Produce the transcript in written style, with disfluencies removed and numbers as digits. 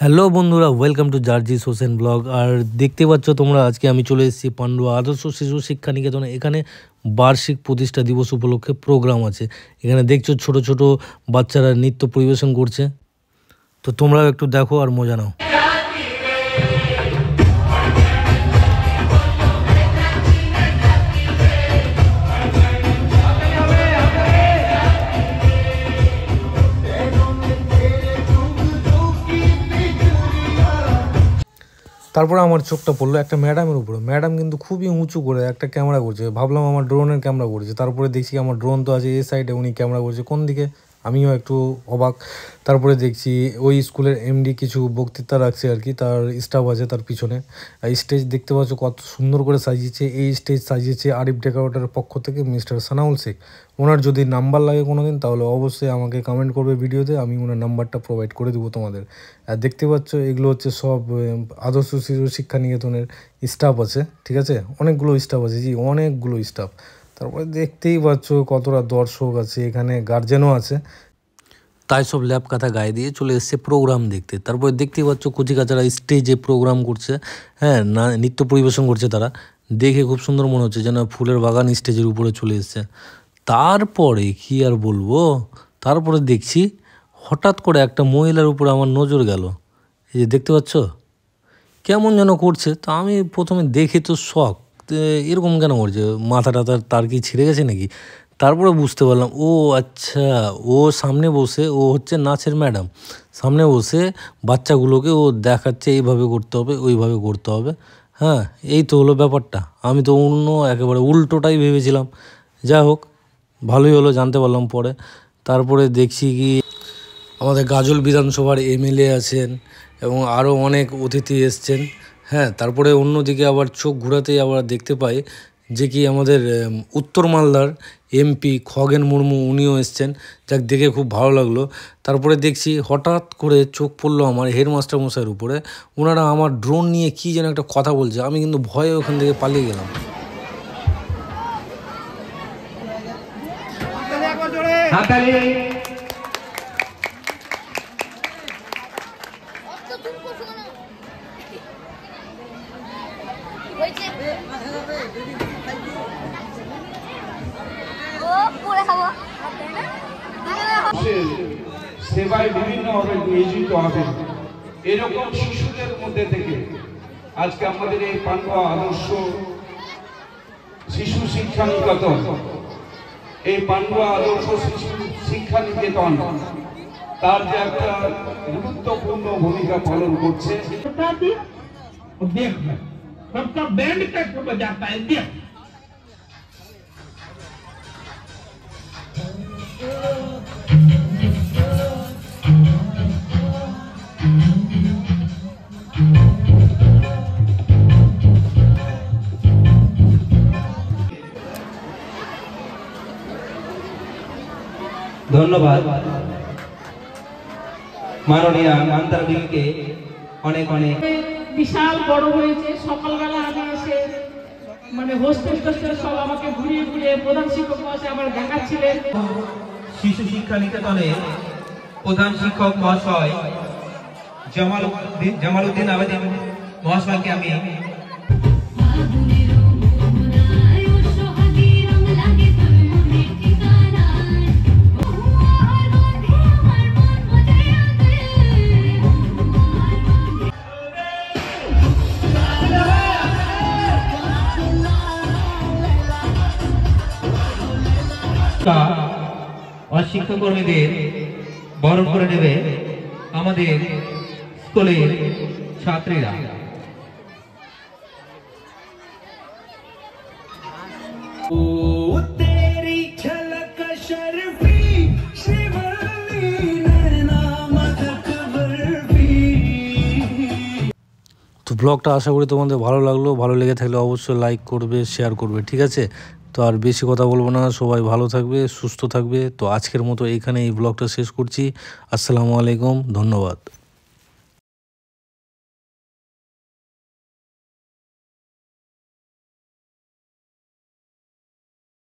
Hello বন্ধুরা, welcome to Jarjis Hossain blog. আর দেখতে পাচ্ছ তোমরা, আজকে আমি চলে এসেছি পান্ডুয়া আদর্শ শিশু শিক্ষা নিকেতনে। এখানে বার্ষিক প্রতিষ্ঠা দিবস উপলক্ষে প্রোগ্রাম আছে। এখানে দেখছো ছোট ছোট বাচ্চারা নৃত্য পরিবেশন করছে। তো তোমরাও একটু দেখো আর মজা নাও। তারপরে আমার চোখটা পড়লো একটা ম্যাডামের উপরে। ম্যাডাম কিন্তু খুবই উঁচু করে একটা ক্যামেরা করছে। ভাবলাম আমার ড্রোনের ক্যামেরা করছে। তারপরে দেখছি আমার ড্রোন তো আছে এই সাইডে, উনি ক্যামেরা করছে কোন দিকে, আমিও একটু অবাক। তারপরে দেখছি ওই স্কুলের এমডি কিছু বক্তৃতা রাখছে আর কি, তার স্টাফ আছে তার পিছনে। স্টেজ দেখতে পাচ্ছ কত সুন্দর করে সাজিয়েছে। এই স্টেজ সাজিয়েছে আরিফ ডেকোরেটরের পক্ষ থেকে মিস্টার সানাউল শেখ। ওনার যদি নাম্বার লাগে কোনো দিন তাহলে অবশ্যই আমাকে কমেন্ট করবে ভিডিওতে, আমি ওনার নাম্বারটা প্রোভাইড করে দেবো তোমাদের। আর দেখতে পাচ্ছ এগুলো হচ্ছে সব আদর্শ শিশু শিক্ষা নিকেতনের স্টাফ আছে, ঠিক আছে, অনেকগুলো স্টাফ আছে, জি অনেকগুলো স্টাফ। তারপরে দেখতেই পাচ্ছ কতটা দর্শক আছে, এখানে গার্জেনও আছে। তাই সব ল্যাব কাঁথা গায়ে দিয়ে চলে এসছে প্রোগ্রাম দেখতে। তারপরে দেখতেই পাচ্ছ কচিকাচারা স্টেজে প্রোগ্রাম করছে, হ্যাঁ না, নৃত্য পরিবেশন করছে তারা। দেখে খুব সুন্দর মনে হচ্ছে যেন ফুলের বাগান স্টেজের উপরে চলে এসছে। তারপরে কি আর বলবো, তারপরে দেখছি হঠাৎ করে একটা মহিলার উপরে আমার নজর গেল। এই যে দেখতে পাচ্ছ কেমন যেন করছে। তো আমি প্রথমে দেখে তো শখ, এরকম কেন করছে, মাথাটা তার কি ছিঁড়ে গেছে নাকি। তারপরে বুঝতে পারলাম ও আচ্ছা, ও সামনে বসে, ও হচ্ছে নাচের ম্যাডাম, সামনে বসে বাচ্চাগুলোকে ও দেখাচ্ছে এইভাবে করতে হবে ওইভাবে করতে হবে। হ্যাঁ, এই তো হলো ব্যাপারটা। আমি তো অন্য একেবারে উল্টোটাই ভেবেছিলাম। যাই হোক, ভালোই হলো, জানতে পারলাম পরে। তারপরে দেখছি কি আমাদের গাজল বিধানসভার এমএলএ আছেন এবং আরও অনেক অতিথি এসছেন। হ্যাঁ, তারপরে অন্যদিকে আবার চোখ ঘোরাতেই আবার দেখতে পাই যে কি আমাদের উত্তর মালদার এমপি খগেন মুর্মু, উনিও এসছেন। যাক, দেখে খুব ভালো লাগলো। তারপরে দেখছি হঠাৎ করে চোখ পড়লো আমার হেডমাস্টার মশাইয়ের উপরে। ওনারা আমার ড্রোন নিয়ে কী যেন একটা কথা বলছে, আমি কিন্তু ভয়ে ওখান থেকে পালিয়ে গেলাম। সেবায় বিভিন্নভাবে নিয়োজিত হবেন এরকম শিশুদের মধ্যে থেকে আজকে আমাদের এই পান্ডুয়া আদর্শ শিশু শিক্ষা নিকেতন, এই পান্ডুয়া আদর্শ শিশু শিক্ষা নিকেতন তার যে একটা গুরুত্বপূর্ণ ভূমিকা পালন করছে। ধন্যবাদ মাননীয় মান্তারবিলকে অনেক অনেক। বিশাল বড় হয়েছে। সকালবেলা আমি এসে মানে হোস্টেল টোস্টেল সব আমাকে ঘুরিয়ে ঘুরিয়ে প্রধান শিক্ষক মহাশয় আমার দেখাচ্ছিলেন। শিশু শিক্ষা নিকেতনের প্রধান শিক্ষক মহাশয় জামালউদ্দিন আবেদিন মহাশয়কে আমি শিক্ষাকর্মীদের বরণ করে নেবে আমাদের স্কুলের ছাত্রীরা। তো ব্লগটা আশা করি তোমাদের ভালো লাগলো। ভালো লেগে থাকলে অবশ্যই লাইক করবে, শেয়ার করবে, ঠিক আছে। তো আর বেশি কথা বলবো না, সবাই ভালো থাকবে, সুস্থ থাকবে। তো আজকের মতো এইখানে এই ব্লগটা শেষ করছি। আসসালামু আলাইকুম, ধন্যবাদ।